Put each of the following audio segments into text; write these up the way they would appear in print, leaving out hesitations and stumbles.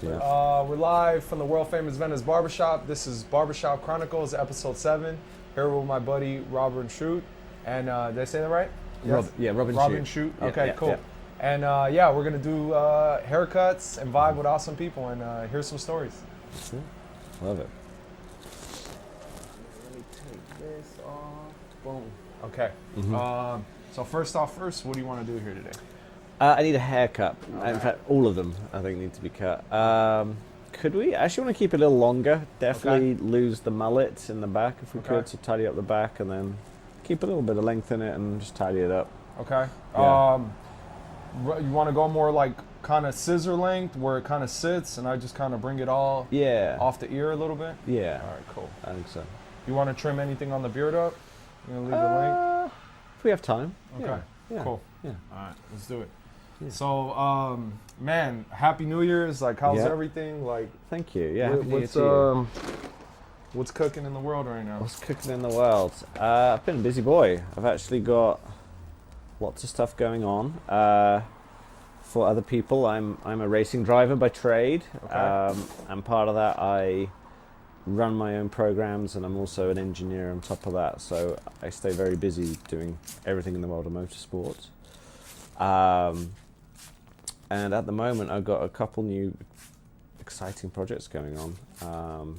We're live from the World Famous Venice Barbershop. This is Barbershop Chronicles, episode 7. Here with my buddy Robert and Shute. And did I say that right? Yes? Robin Shute. Okay, cool. Yeah. And we're gonna do haircuts and vibe with awesome people and hear some stories. Love it. Let me take this off. Boom. Okay. So first, what do you want to do here today? I need a haircut. Okay. In fact, all of them I think need to be cut. Could we? I actually want to keep it a little longer. Definitely lose the mullet in the back if we could, so tidy up the back and then keep a little bit of length in it and just tidy it up. Okay. Yeah. You want to go more like kind of scissor length where it kind of sits and I just kind of bring it all off the ear a little bit? Yeah. All right, cool. I think so. You want to trim anything on the beard up? You going to leave the length? If we have time. Okay. Yeah. Cool. Yeah. All right, let's do it. Yeah. So, man, Happy New Year's. Like, how's Yeah. everything? Like, Thank you. Yeah. Happy New Year what's to you. what's cooking in the world right now? What's cooking in the world? I've been a busy boy. I've actually got lots of stuff going on. For other people, I'm a racing driver by trade. Okay. And part of that, I run my own programs, and I'm also an engineer on top of that. So I stay very busy doing everything in the world of motorsports. And at the moment, I've got a couple new exciting projects going on.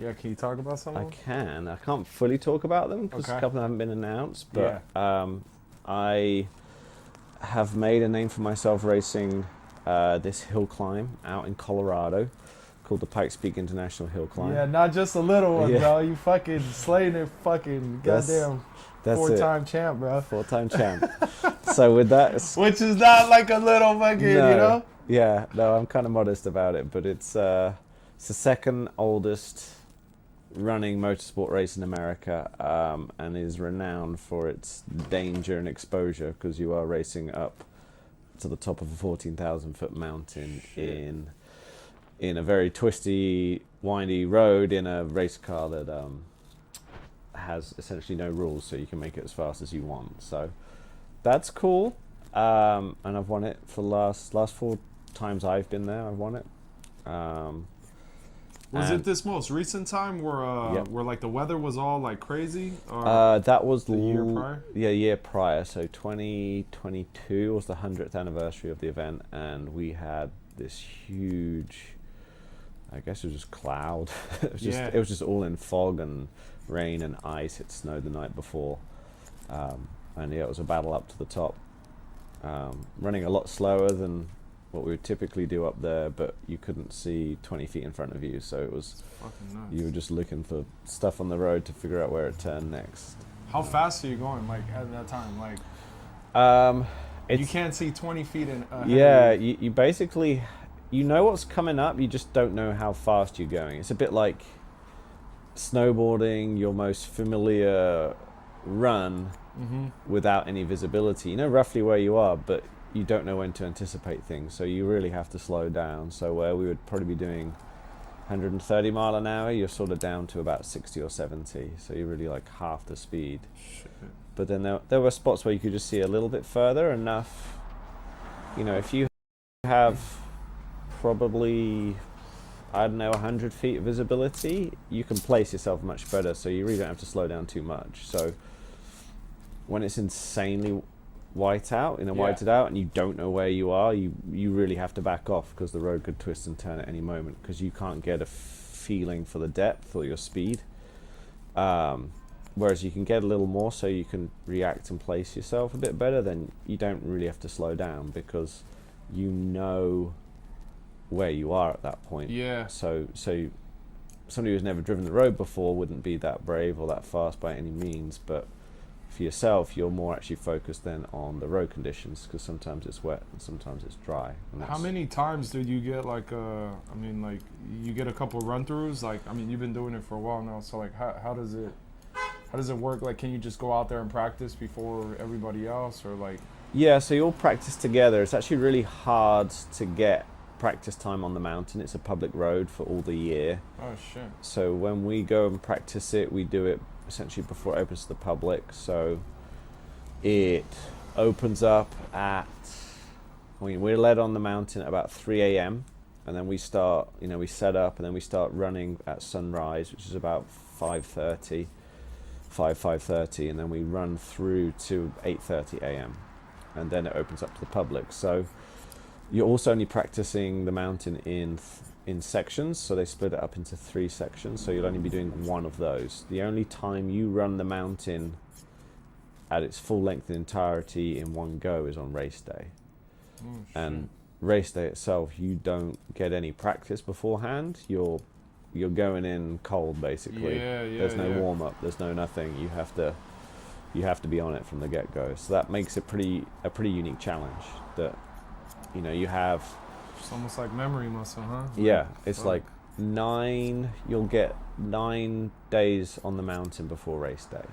Yeah, can you talk about some of them? I can. I can't fully talk about them because a couple of them haven't been announced. But I have made a name for myself racing this hill climb out in Colorado called the Pikes Peak International Hill Climb. Yeah, not just a little one, bro. You fucking slaying it, fucking goddamn four-time champ, bro. Four-time champ. So with that, which is not like a little fucking, you know. Yeah, no, I'm kind of modest about it, but it's the second oldest running motorsport race in America, and is renowned for its danger and exposure because you are racing up to the top of a 14,000-foot mountain in a very twisty, windy road in a race car that has essentially no rules, so you can make it as fast as you want. So that's cool, and I've won it for the last 4 times I've been there. I've won it. Was it this most recent time where where like the weather was all like crazy? Or that was the year prior. Yeah, year prior. So 2022 was the 100th anniversary of the event, and we had this huge, I guess it was just cloud. It was just all in fog and rain and ice. It snowed the night before, and it was a battle up to the top. Running a lot slower than what we would typically do up there, but you couldn't see 20 feet in front of you, so it was fucking nuts. You were just looking for stuff on the road to figure out where it turned next. How fast are you going, like, at that time? Like, you can't see 20 feet in you basically, you know what's coming up, you just don't know how fast you're going. It's a bit like snowboarding, your most familiar run without any visibility. You know roughly where you are, but you don't know when to anticipate things, so you really have to slow down. So where we would probably be doing 130 mile an hour, you're sort of down to about 60 or 70, so you're really like half the speed. Shit. But then there were spots where you could just see a little bit further enough. You know, if you have probably, I don't know, 100 feet of visibility, you can place yourself much better, so you really don't have to slow down too much. So when it's insanely whited out, and you don't know where you are, you really have to back off because the road could twist and turn at any moment because you can't get a feeling for the depth or your speed. Whereas you can get a little more, so you can react and place yourself a bit better, then you don't really have to slow down because you know where you are at that point. Yeah. So somebody who's never driven the road before wouldn't be that brave or that fast by any means, but for yourself, you're more actually focused then on the road conditions because sometimes it's wet and sometimes it's dry. How many times did you get you get a couple run-throughs? Like, I mean, you've been doing it for a while now, so like, how does it work? Like, can you just go out there and practice before everybody else, or like? Yeah, so you all practice together. It's actually really hard to get practice time on the mountain. It's a public road for all the year. Oh shit. So when we go and practice it, we do it essentially before it opens to the public. So it opens up at, we're led on the mountain at about 3 a.m. and then we start, we set up, and then we start running at sunrise, which is about 5:30, 5:30, and then we run through to 8:30 a.m. and then it opens up to the public. So you're also only practicing the mountain in sections, so they split it up into 3 sections, so you'll only be doing one of those. The only time you run the mountain at its full length and entirety in one go is on race day. And race day itself, you don't get any practice beforehand. You're going in cold, basically. There's no warm up, there's no nothing. You have to be on it from the get-go. So that makes it a pretty unique challenge that you have. It's almost like memory muscle, huh? Yeah, it's like you'll get 9 days on the mountain before race day,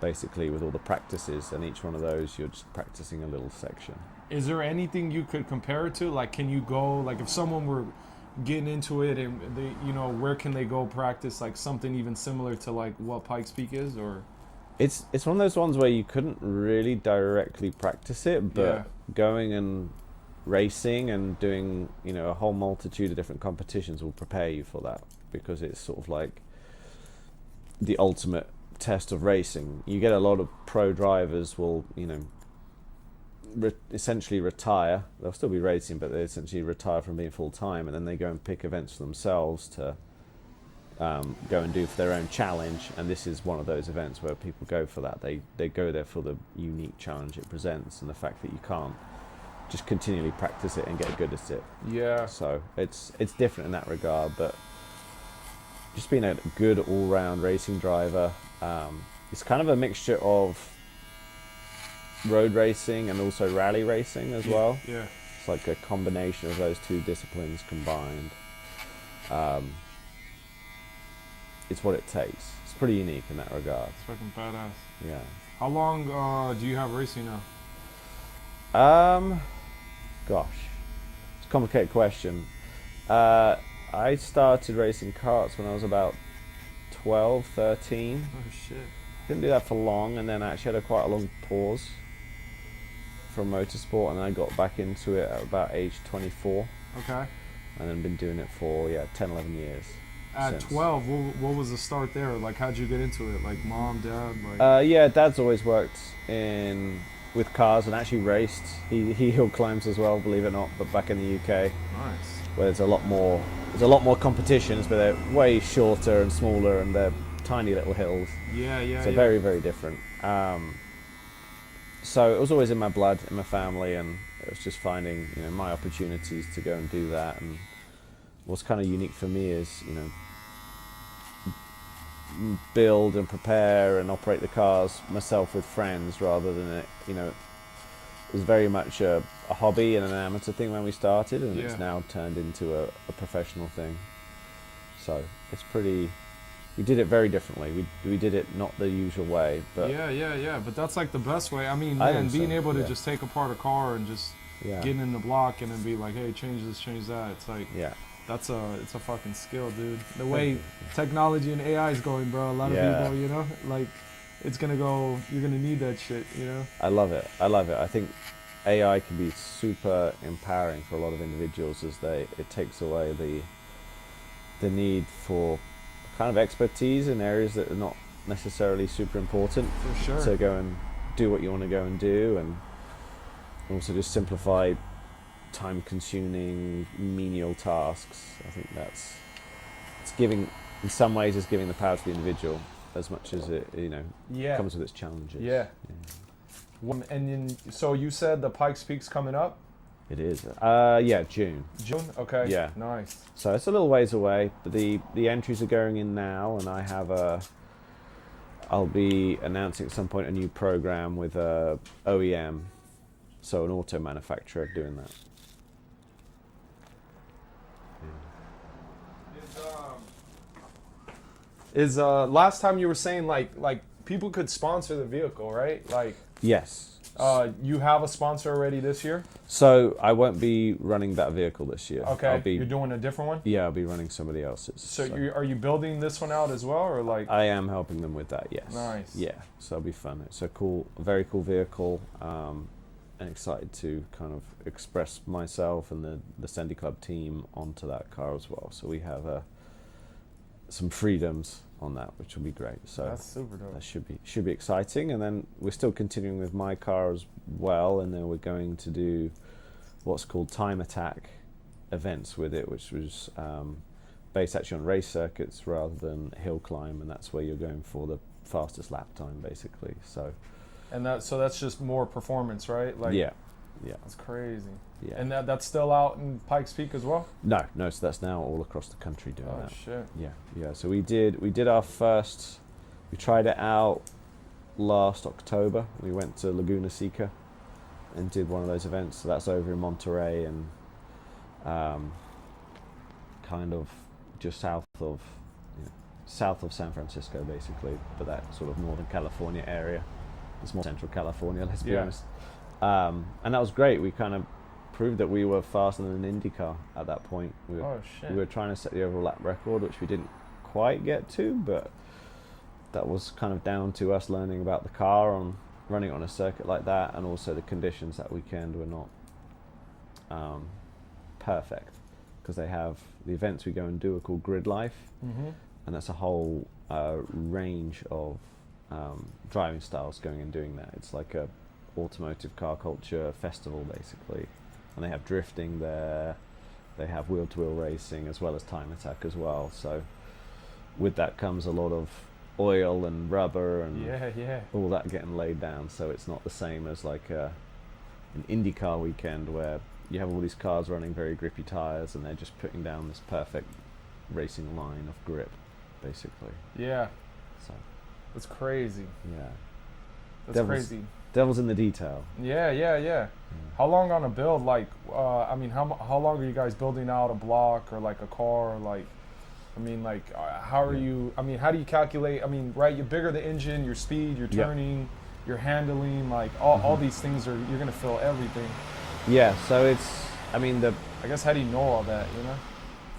basically, with all the practices, and each one of those you're just practicing a little section. Is there anything you could compare it to? Like, can you go, like, if someone were getting into it and they, where can they go practice, like, something even similar to, like, what Pikes Peak is? Or it's one of those ones where you couldn't really directly practice it, but going and racing and doing, a whole multitude of different competitions will prepare you for that, because it's sort of like the ultimate test of racing. You get a lot of pro drivers will, essentially retire. They'll still be racing, but they essentially retire from being full time, and then they go and pick events for themselves to go and do for their own challenge. And this is one of those events where people go for that. They go there for the unique challenge it presents, and the fact that you can't just continually practice it and get good at it. Yeah. So it's different in that regard, but just being a good all-round racing driver, it's kind of a mixture of road racing and also rally racing as well. Yeah. It's like a combination of those 2 disciplines combined. It's what it takes. It's pretty unique in that regard. It's fucking badass. Yeah. How long do you have racing now? Gosh, it's a complicated question. I started racing karts when I was about 12, 13. Oh shit. Didn't do that for long, and then I actually had quite a long pause from motorsport, and then I got back into it at about age 24. Okay. And then been doing it for 10, 11 years. At since. 12, what was the start there? Like, how'd you get into it? Like, mom, dad? Like. Yeah, Dad's always worked with cars and actually raced. He hill climbs as well, believe it or not, but back in the UK. Nice. Where there's a lot more competitions, but they're way shorter and smaller, and they're tiny little hills. So very, very different. So it was always in my blood, in my family, and it was just finding my opportunities to go and do that. And what's kind of unique for me is build and prepare and operate the cars myself with friends, rather than it was very much a hobby and an amateur thing when we started, and it's now turned into a professional thing. So it's pretty. We did it very differently. We did it not the usual way, but But that's like the best way. I mean, I man, think being so, able to just take apart a car and just getting in the block and then be like, hey, change this, change that. It's like it's a fucking skill, dude. The way technology and AI is going, bro. A lot of people, like, it's gonna go. You're gonna need that shit, I love it. I think AI can be super empowering for a lot of individuals, as it takes away the need for kind of expertise in areas that are not necessarily super important. For sure. So go and do what you want to go and do, and also just simplify time-consuming menial tasks. I think it's giving, in some ways, it's giving the power to the individual as much as it comes with its challenges. And then, so you said the Pikes Peak's coming up? It is. June. June? Okay. Yeah. Nice. So it's a little ways away, but the entries are going in now, and I have I'll be announcing at some point a new program with a OEM, so an auto manufacturer doing that. Is last time you were saying like people could sponsor the vehicle, right? Like, yes. You have a sponsor already this year? So I won't be running that vehicle this year. Okay. You're doing a different one? Yeah, I'll be running somebody else's. So are you building this one out as well, or like? I am helping them with that. Yes. Nice. Yeah. So it'll be fun. It's a very cool vehicle. and excited to kind of express myself and the Sendy Club team onto that car as well. So we have some freedoms on that, which will be great. So that's super dope. That should be exciting. And then we're still continuing with my car as well, and then we're going to do what's called time attack events with it, which was based actually on race circuits rather than hill climb, and that's where you're going for the fastest lap time basically. So that's just more performance, right? Like yeah, that's crazy. Yeah. And that's still out in Pikes Peak as well? No, so that's now all across the country doing that. Oh shit. Yeah. So we did our first. We tried it out last October. We went to Laguna Seca and did one of those events. So that's over in Monterey and kind of just south of San Francisco, basically, but that sort of Northern California area. It's more Central California, let's be honest. And that was great. We kind of proved that we were faster than an Indy car at that point. We were trying to set the overall lap record, which we didn't quite get to, but that was kind of down to us learning about the car and running it on a circuit like that, and also the conditions that weekend were not perfect, because they have the events we go and do are called Grid Life, and that's a whole range of driving styles going and doing that. It's like a automotive car culture festival basically, and they have drifting there, they have wheel-to-wheel racing as well as time attack as well. So with that comes a lot of oil and rubber and all that getting laid down, so it's not the same as like an IndyCar weekend where you have all these cars running very grippy tires and they're just putting down this perfect racing line of grip basically. So that's crazy. That's crazy. Devil's in the detail. Yeah. How long on a build? Like, I mean, how long are you guys building out a block or like a car? Or like, I mean, like, how are you? I mean, how do you calculate? I mean, right? You're bigger the engine, your speed, your turning, your handling, like all these things you're gonna feel everything. Yeah. So it's. I mean, I guess how do you know all that? You know.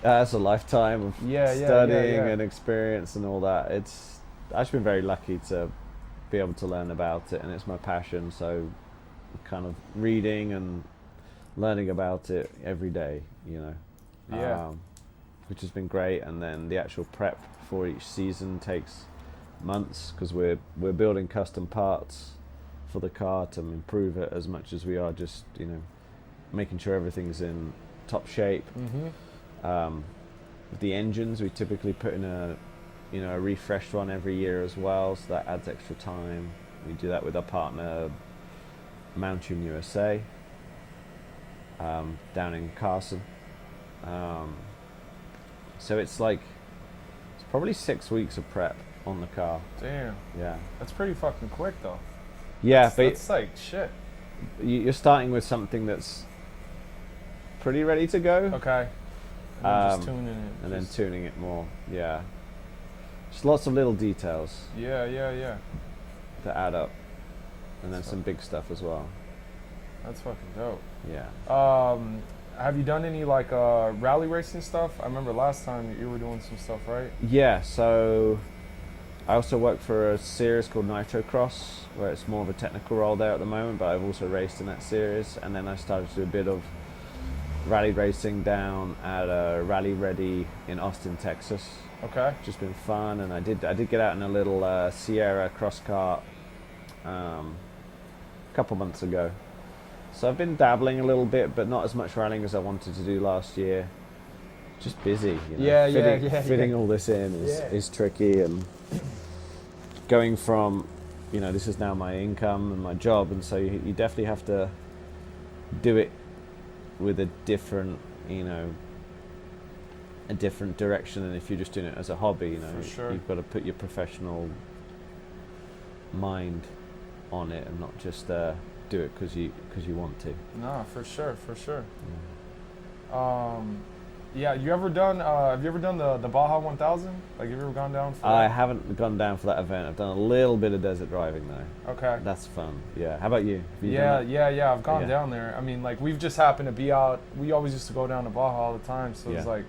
That's a lifetime of studying and experience and all that. I've just been very lucky to be able to learn about it, and it's my passion, so kind of reading and learning about it every day, which has been great. And then the actual prep for each season takes months, because we're building custom parts for the car to improve it as much as we are just making sure everything's in top shape. With the engines, we typically put in a refreshed one every year as well, so that adds extra time. We do that with our partner Mountain USA down in Carson. So it's probably 6 weeks of prep on the car. Damn. Yeah. That's pretty fucking quick though. Yeah, that's like shit. You're starting with something that's pretty ready to go. Okay. And then just tuning it. And then tuning it more. Yeah. Just lots of little details. Yeah. That add up. And then some big stuff as well. That's fucking dope. Yeah. Have you done any like rally racing stuff? I remember last time you were doing some stuff, right? Yeah, so I also work for a series called Nitro Cross, where it's more of a technical role there at the moment, but I've also raced in that series. And then I started to do a bit of rally racing down at Rally Ready in Austin, Texas. Okay. Just been fun, and I did get out in a little Sierra cross kart a couple months ago. So I've been dabbling a little bit, but not as much rallying as I wanted to do last year. Just busy, fitting all this in is tricky, and going from, this is now my income and my job, and so you definitely have to do it with a different, a different direction than if you're just doing it as a hobby. For sure. You've got to put your professional mind on it and not just do it because you want to. No, for sure. Yeah, you ever done? Have you ever done the Baja 1000? Like, have you ever gone down for I that? haven't gone down for that event. I've done a little bit of desert driving though. Okay. That's fun. Yeah. How about you? Yeah. I've gone down there. I mean, like, we've just happened to be out. We always used to go down to Baja all the time, so it's like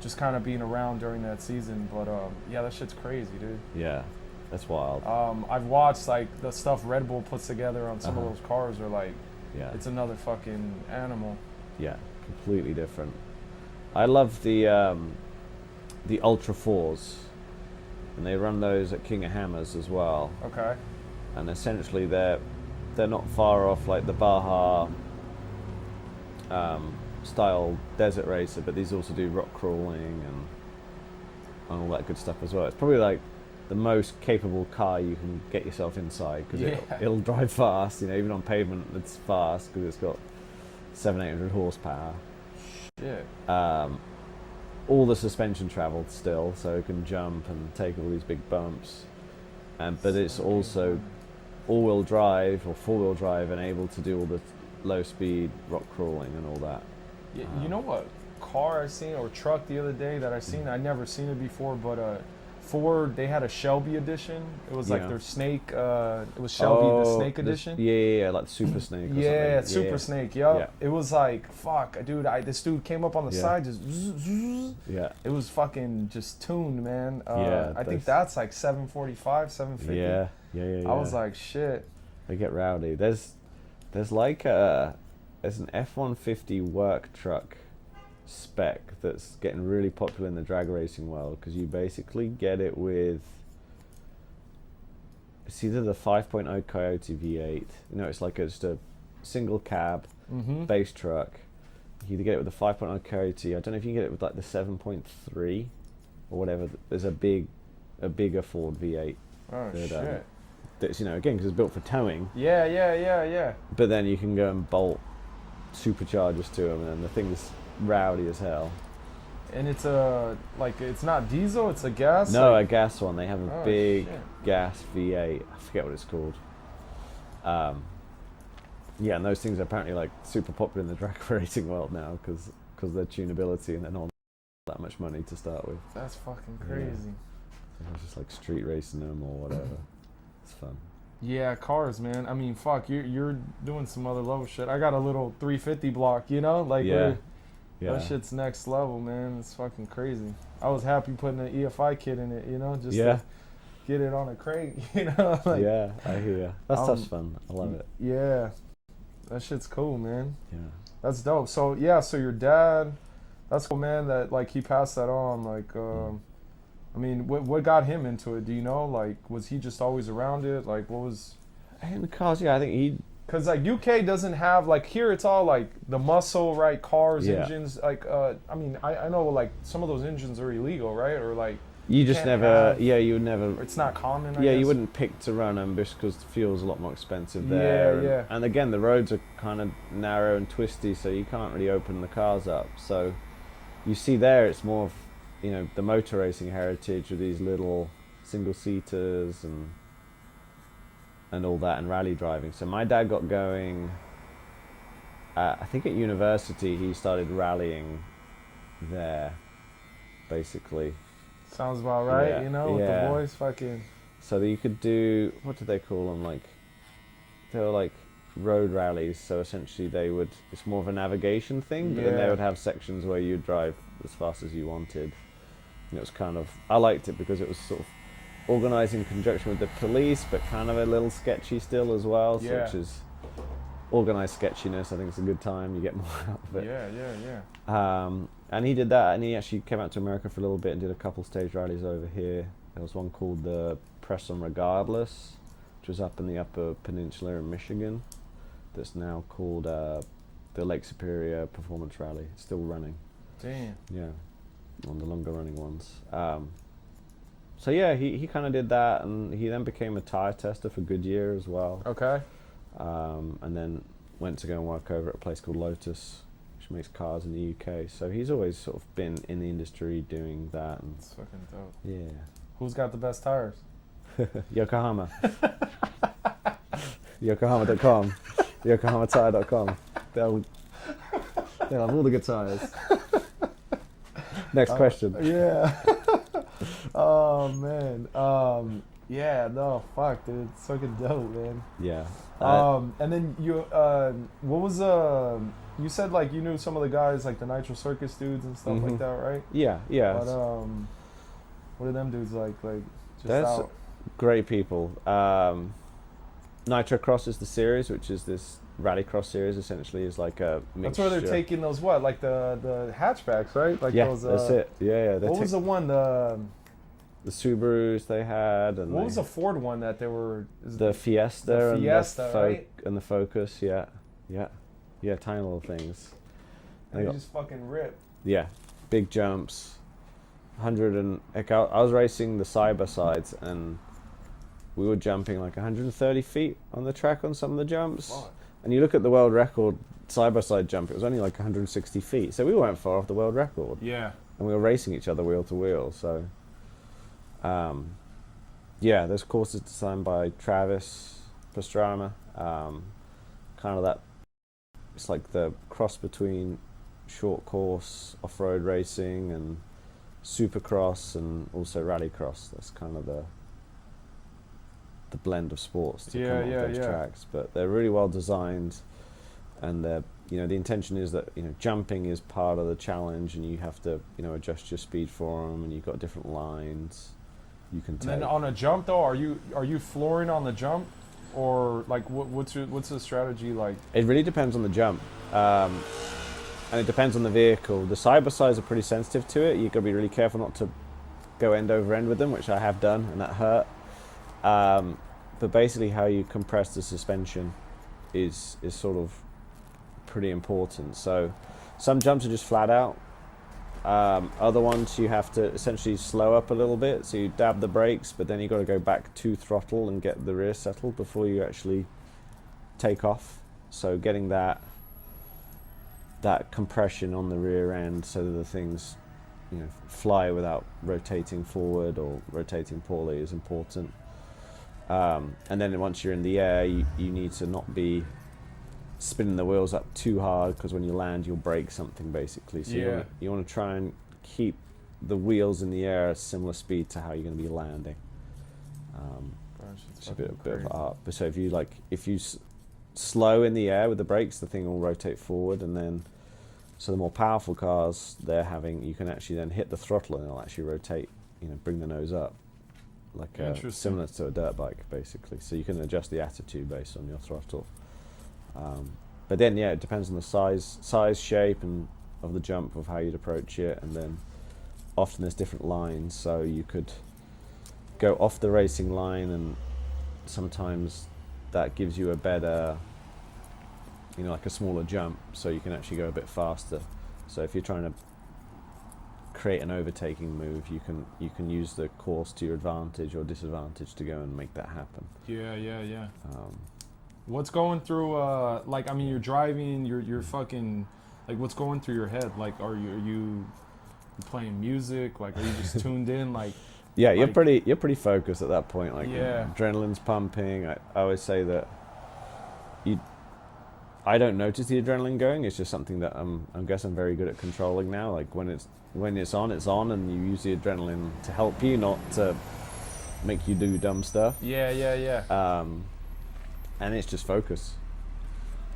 just kind of being around during that season. But yeah, that shit's crazy, dude. Yeah, that's wild. I've watched like the stuff Red Bull puts together on some of those cars are like Yeah. it's another fucking animal. Yeah, completely different. I love the Ultra 4s, and they run those at King of Hammers as well. Okay. And essentially they're not far off like the Baja style desert racer, but these also do rock crawling and all that good stuff as well. It's probably like the most capable car you can get yourself inside, because it'll drive fast, you know, even on pavement it's fast because it's got 700-800 horsepower. Shit. All the suspension traveled still, so it can jump and take all these big bumps, but it's also all-wheel drive or four-wheel drive and able to do all the low-speed rock crawling and all that. You know what car I seen, or truck the other day that I seen? I never seen it before, but Ford, they had a Shelby edition. It was like their snake. It was Shelby the snake edition. Yeah, like the Super Snake. Or yeah, something. Super Snake. Yep. Yeah. It was like fuck, dude. This dude came up on the side, just yeah. It was fucking just tuned, man. I think that's like 745, 750. Yeah. I was like, shit. They get rowdy. There's like there's an F-150 work truck spec that's getting really popular in the drag racing world, because you basically get it with, it's either the 5.0 Coyote V8, you know, it's like just a single cab base truck. You either get it with the 5.0 Coyote, I don't know if you can get it with like the 7.3 or whatever. There's a bigger Ford V8. Oh shit. That's, you know, again, because it's built for towing. Yeah. But then you can go and bolt superchargers to them, and the thing's rowdy as hell. And it's it's not diesel, it's a gas? No, a gas one. They have a big gas V8. I forget what it's called. Yeah, and those things are apparently like super popular in the drag racing world now because of their tunability, and they're not that much money to start with. That's fucking crazy. So it's just like street racing them or whatever. It's fun. Yeah, cars, man. I mean, fuck, you're doing some other level shit. I got a little 350 block, you know? Like, that shit's next level, man. It's fucking crazy. I was happy putting an EFI kit in it, you know? Just to get it on a crate, you know? Like, yeah, I hear you. That's such fun. I love it. Yeah. That shit's cool, man. Yeah. That's dope. So, so your dad, that's cool, man, that, like, he passed that on. Like, I mean, what got him into it? Do you know? Like, was he just always around it? Like, what was... In the cars, I think he... Because, like, UK doesn't have... Like, here it's all, like, the muscle, right? Cars, engines. Like, I mean, I know, like, some of those engines are illegal, right? Or, like... You just never... you would never... It's not common, I guess. You wouldn't pick to run them just because the fuel's a lot more expensive there. Yeah. And again, the roads are kind of narrow and twisty, so you can't really open the cars up. So you see there, it's more of, you know, the motor racing heritage with these little single-seaters and all that, and rally driving. So my dad got going, I think at university he started rallying there, basically. Sounds about right, you know, with the boys, fucking... So that you could do, what do they call them, like, they were like road rallies, so essentially it's more of a navigation thing, but then they would have sections where you'd drive as fast as you wanted. And it was kind of, I liked it because it was sort of organised in conjunction with the police, but kind of a little sketchy still as well, so which is organised sketchiness. I think it's a good time, you get more out of it. Yeah. And he did that, and he actually came out to America for a little bit and did a couple stage rallies over here. There was one called the Press 'em Regardless, which was up in the Upper Peninsula in Michigan, that's now called the Lake Superior Performance Rally. It's still running. Damn. Yeah, one of the longer running ones. So yeah, he kind of did that, and he then became a tire tester for Goodyear as well. Okay. And then went to go and work over at a place called Lotus, which makes cars in the UK. So he's always sort of been in the industry doing that. And that's fucking dope. Yeah. Who's got the best tires? Yokohama. Yokohama.com. YokohamaTire.com. They'll have all the good tires. Next question. Yeah. Oh man. Yeah. No. Fuck, dude. It's fucking dope, man. Yeah. And then you, what was you said like you knew some of the guys like the Nitro Circus dudes and stuff like that, right? Yeah. But what are them dudes like? Like just That's out? Great people. Nitro Cross is the series, which is this Rallycross series essentially is like a That's mixture. where they're taking those like the hatchbacks, right? Like Yeah, those. that's it. Yeah. What was the one? The Subarus they had, and what was the Ford one that they were? the Fiesta, The Fiesta, right? and the Focus. Yeah, tiny little things. And they just fucking rip. Yeah, big jumps. 100 and like I was racing the cyber sides, and we were jumping like 130 feet on the track on some of the jumps. Fuck. And you look at the world record side by side jump; it was only like 160 feet, so we weren't far off the world record. Yeah. And we were racing each other wheel to wheel. So, yeah, there's courses designed by Travis Pastrana. Kind of that. It's like the cross between short course off-road racing and supercross and also rallycross. That's kind of the blend of sports to come off those tracks. But they're really well designed, and they're, you know, the intention is that, you know, jumping is part of the challenge, and you have to, you know, adjust your speed for them, and you've got different lines you can take. And then on a jump though, are you flooring on the jump, or like what's the strategy like? It really depends on the jump, and it depends on the vehicle. The cyber sides are pretty sensitive to it. You've got to be really careful not to go end over end with them, which I have done, and that hurt. But basically, how you compress the suspension is sort of pretty important. So some jumps are just flat out. Other ones you have to essentially slow up a little bit, so you dab the brakes, but then you've got to go back to throttle and get the rear settled before you actually take off. So getting that compression on the rear end so that the things, you know, fly without rotating forward or rotating poorly is important. And then once you're in the air, you need to not be spinning the wheels up too hard, because when you land, you'll break something basically. So you want to try and keep the wheels in the air at similar speed to how you're going to be landing. It's a bit of art. But so if you slow in the air with the brakes, the thing will rotate forward, and then so the more powerful cars you can actually then hit the throttle and it'll actually rotate, you know, bring the nose up, like similar to a dirt bike basically. So you can adjust the attitude based on your throttle. But then it depends on the size, shape, and of the jump, of how you'd approach it, and then often there's different lines, so you could go off the racing line, and sometimes that gives you a better, you know, like a smaller jump, so you can actually go a bit faster. So if you're trying to create an overtaking move, you can use the course to your advantage or disadvantage to go and make that happen. Yeah. What's going through like, I mean, you're driving, you're fucking, like, what's going through your head? Like, are you playing music? Like, are you just tuned in? Like, yeah, you're pretty focused at that point. Like, adrenaline's pumping. I always say that I don't notice the adrenaline going. It's just something that I guess I'm very good at controlling now. Like when it's on, and you use the adrenaline to help you, not to make you do dumb stuff. Yeah. And it's just focus.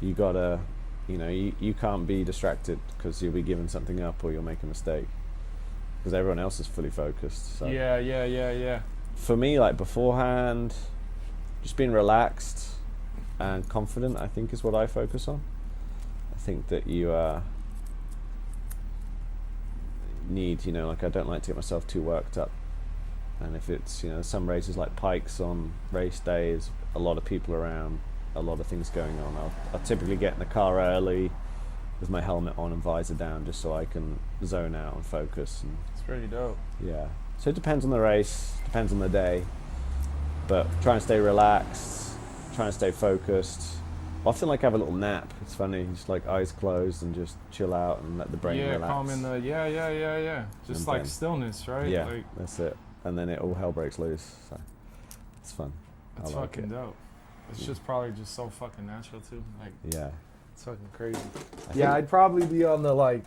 You gotta, you know, you can't be distracted, because you'll be giving something up or you'll make a mistake, because everyone else is fully focused. So. Yeah. For me, like beforehand, just being relaxed and confident, I think, is what I focus on. I think that you need, you know, like, I don't like to get myself too worked up. And if it's, you know, some races like Pikes on race days, a lot of people around, a lot of things going on, I'll typically get in the car early with my helmet on and visor down, just so I can zone out and focus. And it's pretty dope. Yeah. So it depends on the race, depends on the day, but try and stay relaxed, try and stay focused. Often, like, have a little nap. It's funny, just like eyes closed and just chill out and let the brain relax. Calm in the just, and like, stillness, right? Yeah, like, that's it. And then all hell breaks loose. So it's fun. It's fucking dope. It's just probably just so fucking natural too. Like, yeah, it's fucking crazy. I'd probably be on the, like,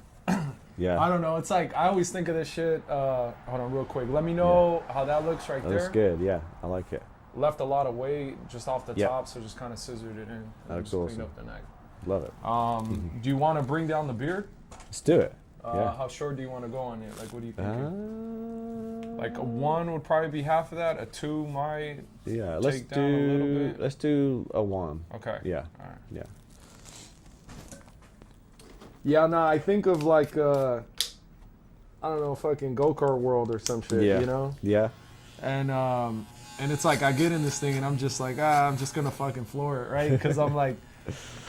yeah. I don't know. It's like, I always think of this shit. Hold on, real quick. Let me know how that looks right there. That's good. Yeah, I like it. Left a lot of weight just off the top, so just kind of scissored it in. That looks awesome. Cleaned up the neck. Love it. Do you want to bring down the beard? Let's do it. How short do you want to go on it? Like, what do you think? Like, a 1 would probably be half of that. A 2 might let's take down a little bit. Let's do a 1. Okay. Yeah. All right. Yeah. Yeah, no, I think of like I don't know, fucking go-kart world or some shit, Yeah. you know? Yeah. And it's like I get in this thing and I'm just like, I'm just gonna fucking floor it, right? Because I'm like,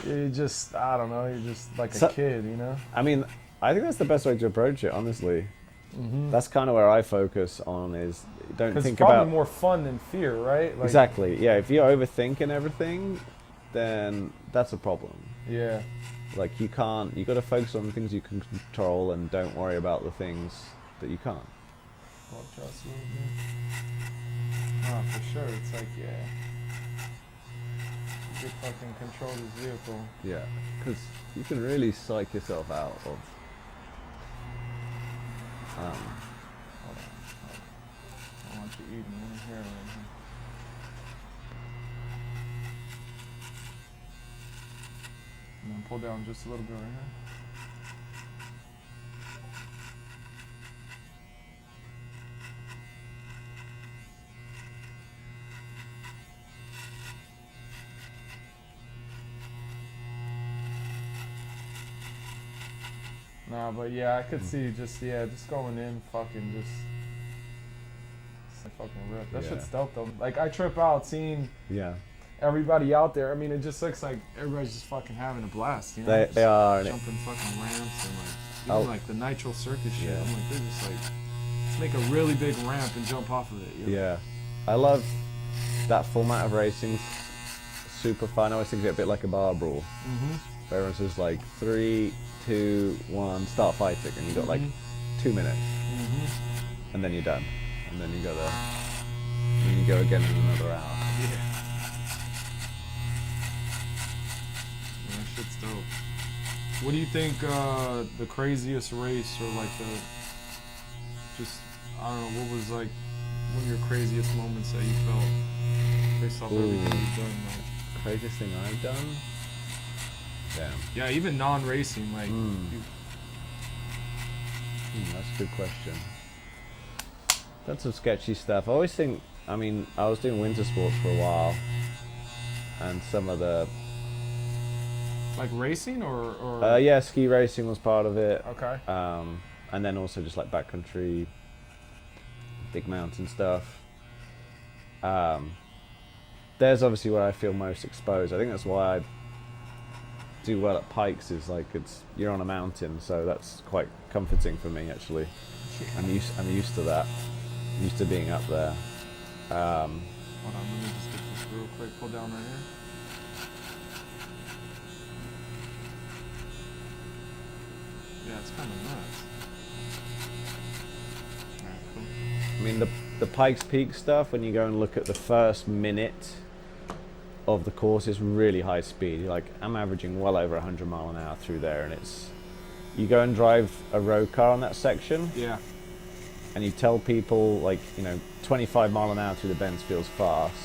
you just, I don't know, you're just like a kid, you know? I mean, I think that's the best way to approach it, honestly. Mm-hmm. That's kind of where I focus on is don't think it's probably about more fun than fear, right? Like, exactly. Yeah, if you're overthinking everything, then that's a problem. Yeah. Like you got to focus on the things you can control and don't worry about the things that you can't. Well, just a little bit. Oh, for sure. It's like, yeah. You could fucking control this vehicle. Yeah, because you can really psych yourself out of. Hold on. I don't want you eating one here right here. And then pull down just a little bit right here. Nah, but yeah, I could see just going in, fucking just fucking rip. That shit's dope though. Like I trip out seeing everybody out there. I mean, it just looks like everybody's just fucking having a blast. You know, They are jumping fucking ramps and like even like the nitro circus shit. I'm like, they're just like, let's make a really big ramp and jump off of it. You know? Yeah, I love that format of racing. Super fun. I always think of it a bit like a bar brawl. Mm-hmm. Where everyone's just like 3, 2, 1, start fighting, and you got like 2 minutes, and then you're done, and then you go there, and then you go again in another hour. Yeah, that shit's dope. What do you think the craziest race or like the just I don't know what was like one of your craziest moments that you felt based off everything you've done? Like, craziest thing I've done? Damn. Yeah, even non-racing, like. That's a good question. Done some sketchy stuff. I always think. I mean, I was doing winter sports for a while, and some of the. Like racing or. Yeah, ski racing was part of it. Okay. And then also just like backcountry, big mountain stuff. There's obviously where I feel most exposed. I think that's why I do well at Pikes is like you're on a mountain, so that's quite comforting for me actually. I'm used to that. I'm used to being up there. Hold on, let me just get this real quick. Pull down right here. Yeah, it's kind of nuts. Alright, cool. I mean the Pikes Peak stuff, when you go and look at the first minute of the course, is really high speed. Like I'm averaging well over 100 mile an hour through there, and you go and drive a road car on that section. Yeah. And you tell people 25 mile an hour through the bends feels fast,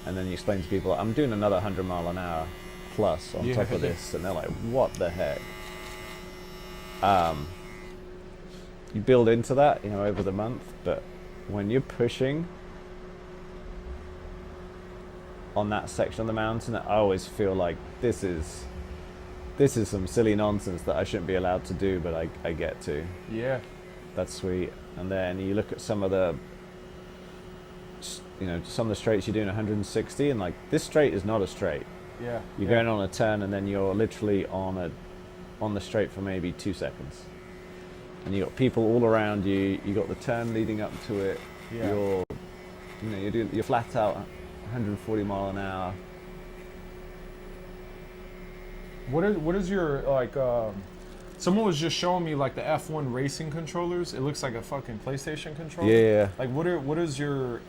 and then you explain to people I'm doing another 100 mile an hour plus on top of this, and they're like, what the heck? You build into that over the month, but when you're pushing on that section of the mountain, I always feel like this is some silly nonsense that I shouldn't be allowed to do, but I get to. Yeah. That's sweet. And then you look at some of the straights you're doing 160, and like this straight is not a straight. Yeah. You're going on a turn, and then you're literally on the straight for maybe 2 seconds. And you got people all around you. You got the turn leading up to it. Yeah. You're flat out 140 mile an hour. What is your someone was just showing me like the F1 racing controllers. It looks like a fucking PlayStation controller. Yeah. Like what is your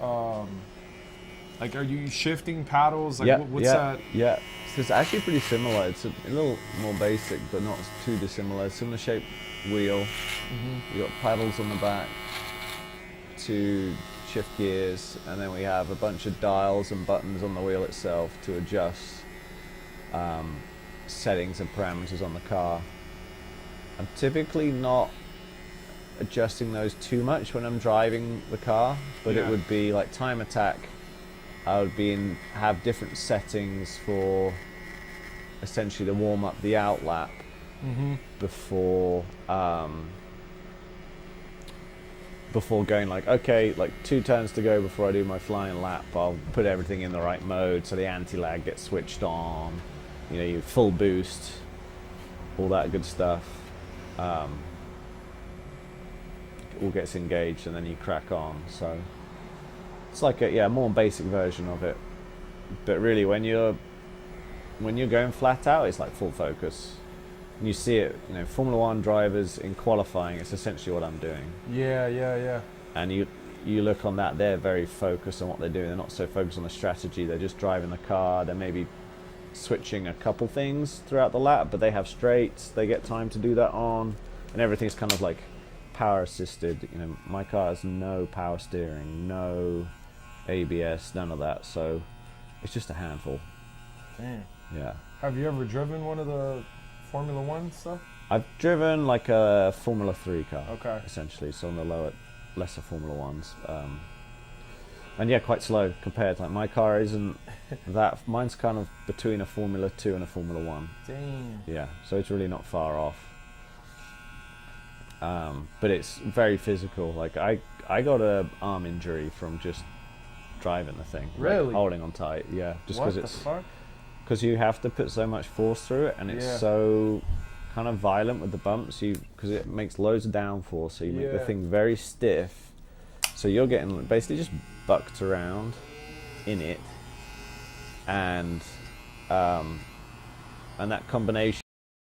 like are you shifting paddles? Like what's that? Yeah. So it's actually pretty similar. It's a little more basic, but not too dissimilar. Similar shaped wheel. We got paddles on the back to shift gears, and then we have a bunch of dials and buttons on the wheel itself to adjust settings and parameters on the car. I'm typically not adjusting those too much when I'm driving the car, but it would be like time attack. I would have different settings for essentially to warm up the out lap, before before going like, okay, like 2 turns to go before I do my flying lap. I'll put everything in the right mode so the anti-lag gets switched on. You know, you full boost, all that good stuff. All gets engaged and then you crack on. So it's like a more basic version of it. But really, when you're going flat out, it's like full focus. And you see it, you know, Formula One drivers in qualifying. It's essentially what I'm doing. Yeah. And you look on that, they're very focused on what they're doing. They're not so focused on the strategy. They're just driving the car. They're maybe switching a couple things throughout the lap, but they have straights. They get time to do that on, and everything's kind of like power assisted. You know, my car has no power steering, no ABS, none of that. So it's just a handful. Damn. Yeah. Have you ever driven one of the Formula One stuff? I've driven like a Formula 3 car, Okay. essentially, so on the lesser Formula Ones. And yeah, quite slow compared. Like my car isn't that. Mine's kind of between a Formula 2 and a Formula 1. Damn. Yeah, so it's really not far off. But it's very physical. Like I got an arm injury from just driving the thing. Really? Like holding on tight. Yeah, just because it's. Fuck? Because you have to put so much force through it, and it's so kind of violent with the bumps. Because it makes loads of downforce, so you make the thing very stiff. So you're getting basically just bucked around in it, and that combination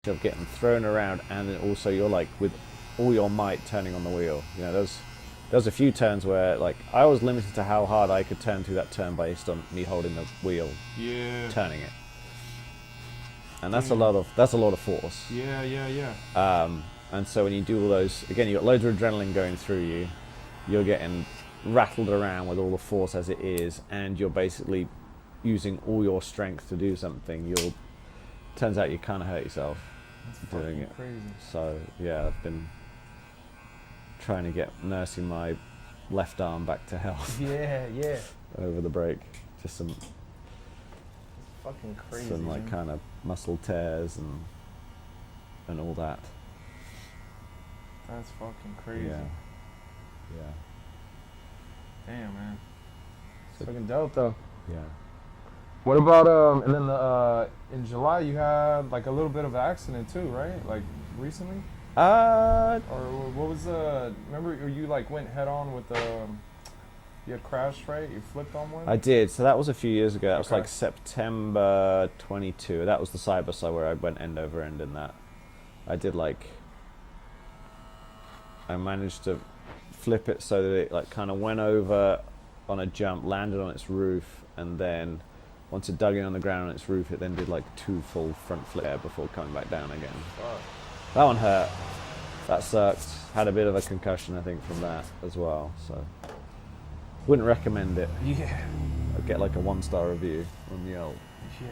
of getting thrown around, and then also you're like with all your might turning on the wheel. You know, there's a few turns where like I was limited to how hard I could turn through that turn based on me holding the wheel, turning it. And that's a lot of force. Yeah. And so when you do all those, again, you got loads of adrenaline going through you. You're getting rattled around with all the force as it is, and you're basically using all your strength to do something. Turns out you kind of hurt yourself doing it. Crazy. So yeah, I've been trying to get nursing my left arm back to health. Yeah. Over the break, just some Fucking crazy. some like kind of muscle tears and all that. That's fucking crazy. Yeah. Damn, man. It's fucking dope though. Yeah. What about and then in July you had like a little bit of an accident too, right? Like recently? Or what was remember you like went head on with you had crashed, right? You flipped on one? I did. So that was a few years ago. That was Okay. like September 22. That was the cyber side where I went end over end in that. I did like I managed to flip it so that it like kind of went over on a jump, landed on its roof, and then once it dug in on the ground on its roof, it then did like 2 full front flip there before coming back down again. Fuck. That one hurt. That sucked. Had a bit of a concussion, I think, from that as well. So wouldn't recommend it. Yeah. I'd get like a 1-star review on Yelp. Yeah.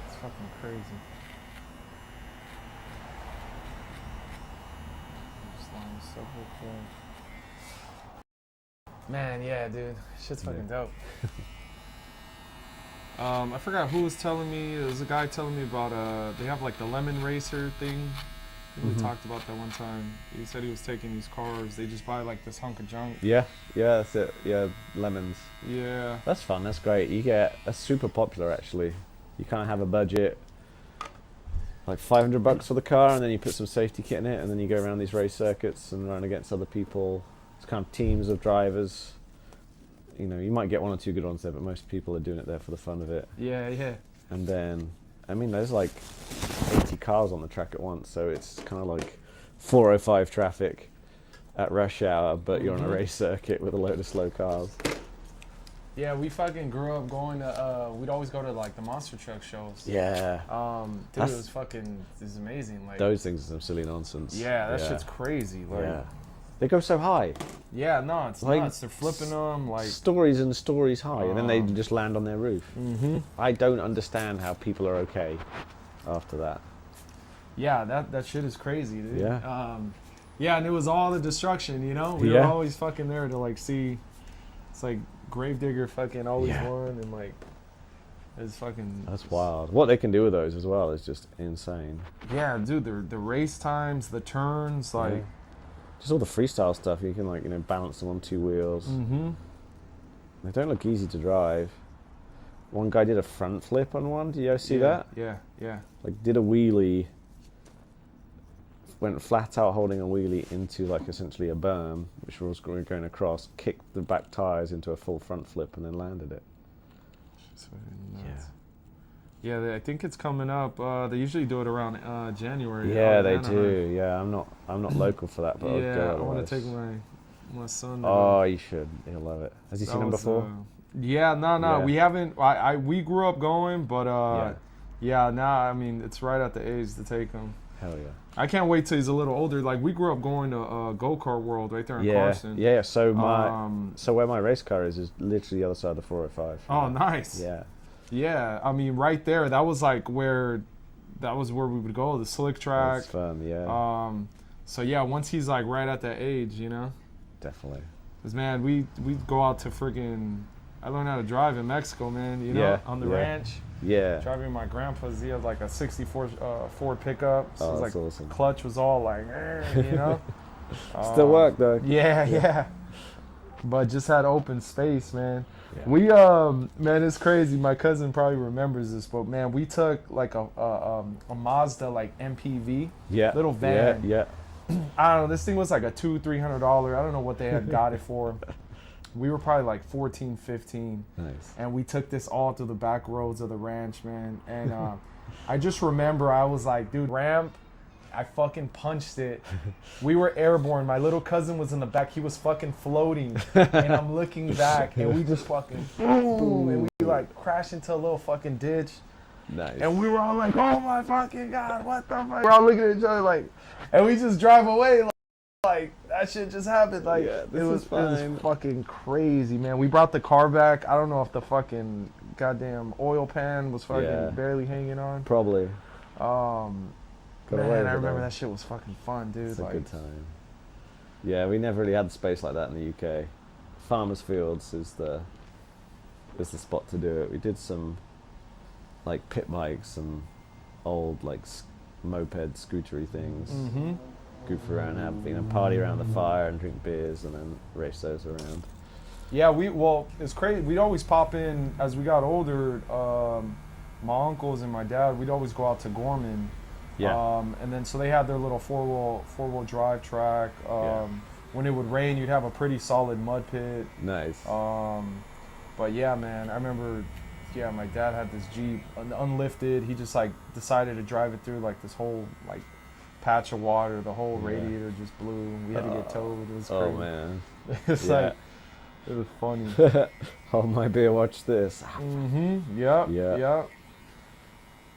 It's fucking crazy. Man, yeah, dude. Shit's fucking dope. I forgot who was telling me. There was a guy telling me about they have like the lemon racer thing. We talked about that one time. He said he was taking these cars. They just buy like this hunk of junk. Yeah, that's it. Yeah, lemons. Yeah. That's fun. That's great. That's super popular actually. You kind of have a budget, like $500 for the car, and then you put some safety kit in it, and then you go around these race circuits and run against other people. It's kind of teams of drivers. You know, you might get 1 or 2 good ones there, but most people are doing it there for the fun of it. Yeah. And then, I mean, there's like 80 cars on the track at once, so it's kind of like 405 traffic at rush hour, but you're on a race circuit with a load of slow cars. Yeah, we fucking grew up going to, we'd always go to like the monster truck shows. Yeah. Dude, it was amazing. Like those things are some silly nonsense. Yeah, that shit's crazy. Like, yeah. They go so high. Yeah, no, it's like, nuts. They're flipping them like stories and stories high, and then they just land on their roof. I don't understand how people are okay after that. Yeah, that shit is crazy, dude. Yeah. Yeah, and it was all the destruction, you know? We were always fucking there to like see. It's like Gravedigger fucking always won, and like It's fucking. That's wild. What they can do with those as well is just insane. Yeah, dude. The race times, the turns, like. Yeah. Just all the freestyle stuff. You can like balance them on 2 wheels. Mm-hmm. They don't look easy to drive. One guy did a front flip on one. Did you guys see that? Yeah, yeah. Like did a wheelie. Went flat out holding a wheelie into like essentially a berm, which was going across. Kicked the back tires into a full front flip and then landed it. Yeah, I think it's coming up. They usually do it around January. Yeah, they do. Yeah, I'm not local for that, but I'll go. I want to take my son. Oh, you should. He'll love it. Has he seen them before? Yeah, no, we haven't. We grew up going, but I mean, it's right at the age to take him. Hell yeah. I can't wait till he's a little older. Like we grew up going to Go-Kart World right there in Carson. Yeah. So where my race car is literally the other side of the 405. Oh, nice. Yeah. Yeah, I mean, right there. That was where we would go. The slick track. That's fun. Yeah. So yeah, once he's like right at that age, Definitely. Cause man, we go out to friggin'. I learned how to drive in Mexico, man. On the ranch. Yeah. Driving my grandpa's, he had like a '64 Ford pickup. So that's awesome. Clutch was all like, Still work though. Yeah. But just had open space, man. Yeah. We man, it's crazy. My cousin probably remembers this, but man, we took like a Mazda like MPV, little van. Yeah. I don't know. This thing was like a $200-300. I don't know what they had got it for. We were probably like 14, 15. Nice. And we took this all through the back roads of the ranch, man. And I just remember I was like, dude, ramp. I fucking punched it. We were airborne. My little cousin was in the back. He was fucking floating. And I'm looking back. And we just fucking boom. And we like crashed into a little fucking ditch. Nice. And we were all like, oh my fucking God, what the fuck? We're all looking at each other like, and we just drive away like that shit just happened. Like, it was fucking crazy, man. We brought the car back. I don't know if the fucking goddamn oil pan was fucking barely hanging on. Probably. Man, I remember that shit was fucking fun, dude. It's a good time. Yeah, we never really had space like that in the UK. Farmers Fields is the spot to do it. We did some like pit bikes and old like moped scootery things. Mm-hmm. Goof around, have party around the fire and drink beers and then race those around. Yeah, it's crazy. We'd always pop in as we got older. My uncles and my dad, we'd always go out to Gorman. Yeah. And then so they had their little four-wheel drive track. When it would rain, you'd have a pretty solid mud pit. Nice. But yeah, man, I remember. Yeah, my dad had this Jeep unlifted. He just like decided to drive it through like this whole like patch of water. The whole radiator just blew. We had to get towed. It was crazy. Oh man. It's like it was funny. Hold my beer. Watch this. Mm-hmm. Yep.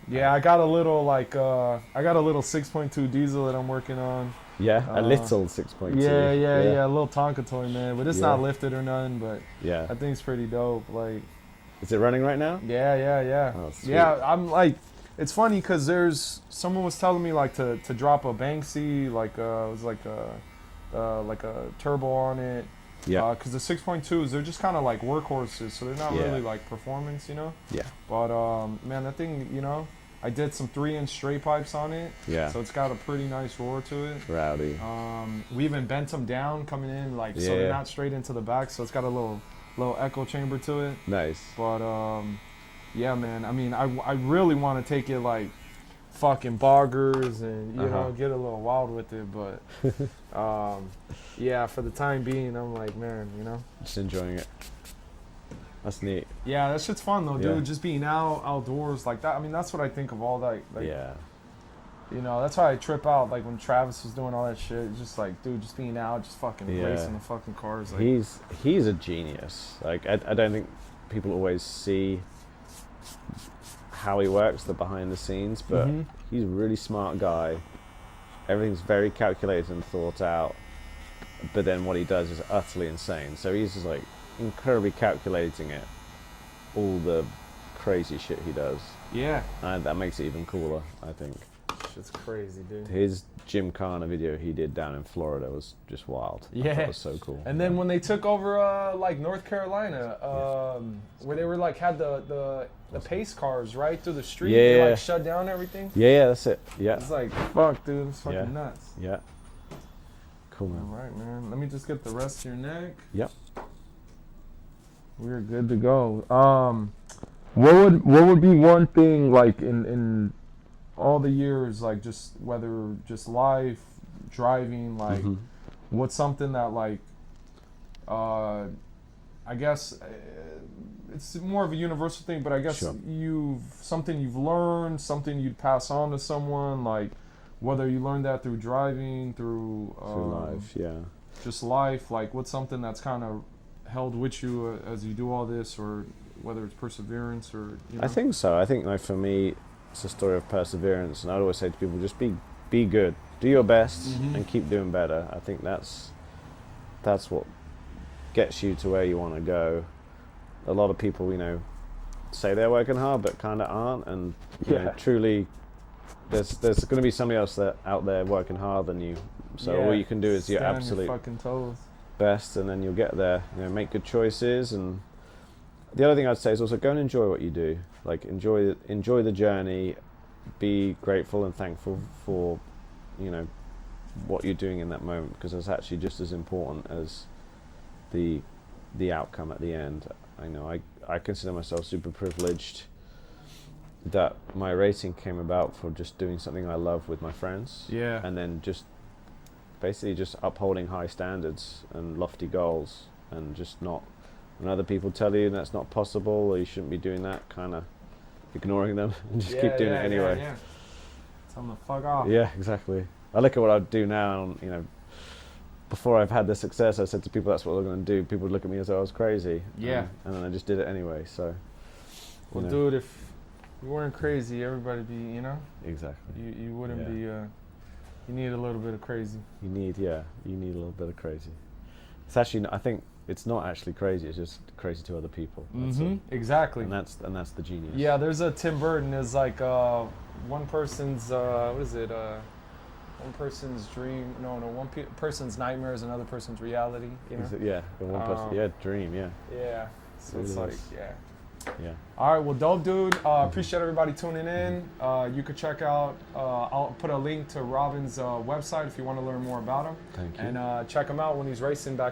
Yeah, I got a little 6.2 diesel that I'm working on. Yeah, a little 6.2. Yeah, a little Tonka toy, man. But it's not lifted or nothing. But yeah, I think it's pretty dope. Like, is it running right now? Yeah. Oh, sweet. Yeah, I'm like, it's funny because someone was telling me like to drop a Banksy, like it was like a turbo on it. Yeah. Because the 6.2s, they're just kind of like workhorses, so they're not really like performance, Yeah. But man, that thing, I did some 3-inch straight pipes on it. Yeah. So it's got a pretty nice roar to it. Rowdy. We even bent them down coming in, so they're not straight into the back, so it's got a little echo chamber to it. Nice. But yeah, man. I mean, I really want to take it like fucking boggers and get a little wild with it, but yeah, for the time being, I'm like, man, just enjoying it. That's neat. Yeah, that shit's fun though, dude. Just being outdoors like that. I mean, that's what I think of all that. Like, yeah. That's why I trip out. Like when Travis was doing all that shit, it's just like, dude, just being out, just fucking racing the fucking cars. Like, he's a genius. Like I don't think people always see how he works, the behind the scenes, but he's a really smart guy. Everything's very calculated and thought out, but then what he does is utterly insane. So he's just like incredibly calculating it, all the crazy shit he does. Yeah. And that makes it even cooler, I think. shit's crazy, dude. His Gymkhana video he did down in Florida was just wild. I thought it was so cool. And then when they took over like North Carolina, where they were like had the pace cars right through the street, they like shut down everything. Yeah, that's it. Yeah. It's like fuck, dude, it's fucking nuts. Yeah. Cool, man. All right, man. Let me just get the rest of your neck. Yep. We're good to go. What would be one thing like in all the years, like just whether just life, driving, like what's something that like I guess it's more of a universal thing, but I guess something you've learned, something you'd pass on to someone, like whether you learned that through driving, through life, just life, like what's something that's kind of held with you as you do all this, or whether it's perseverance or I think so. I think like for me it's a story of perseverance, and I'd always say to people, just be good, do your best and keep doing better. I think that's what gets you to where you want to go. A lot of people, say they're working hard but kind of aren't, and you know, truly there's going to be somebody else out there working harder than you, so all you can do is your absolute fucking toes. best, and then you'll get there. Make good choices. And the other thing I'd say is also go and enjoy what you do. Like enjoy the journey, be grateful and thankful for what you're doing in that moment, because it's actually just as important as the outcome at the end. I consider myself super privileged that my racing came about for just doing something I love with my friends, and then just basically just upholding high standards and lofty goals, and just not, when other people tell you that's not possible or you shouldn't be doing that, kind of ignoring them and just keep doing it anyway. Tell them to fuck off. Yeah, exactly. I look at what I do now, and before I've had the success, I said to people that's what we're going to do. People would look at me as though I was crazy. And then I just did it anyway. So, well, dude, if you weren't crazy, everybody'd be, Exactly. You wouldn't be. You need a little bit of crazy. You need a little bit of crazy. It's actually, I think it's not actually crazy. It's just crazy to other people. Exactly. And that's the genius. Yeah, there's a Tim Burton is like one person's one person's dream. One person's nightmare is another person's reality. One person. Dream. Yeah. So it's like Yeah. All right, well, dope, dude. Appreciate everybody tuning in. You could check out, I'll put a link to Robin's website if you want to learn more about him. Thank you. And check him out when he's racing back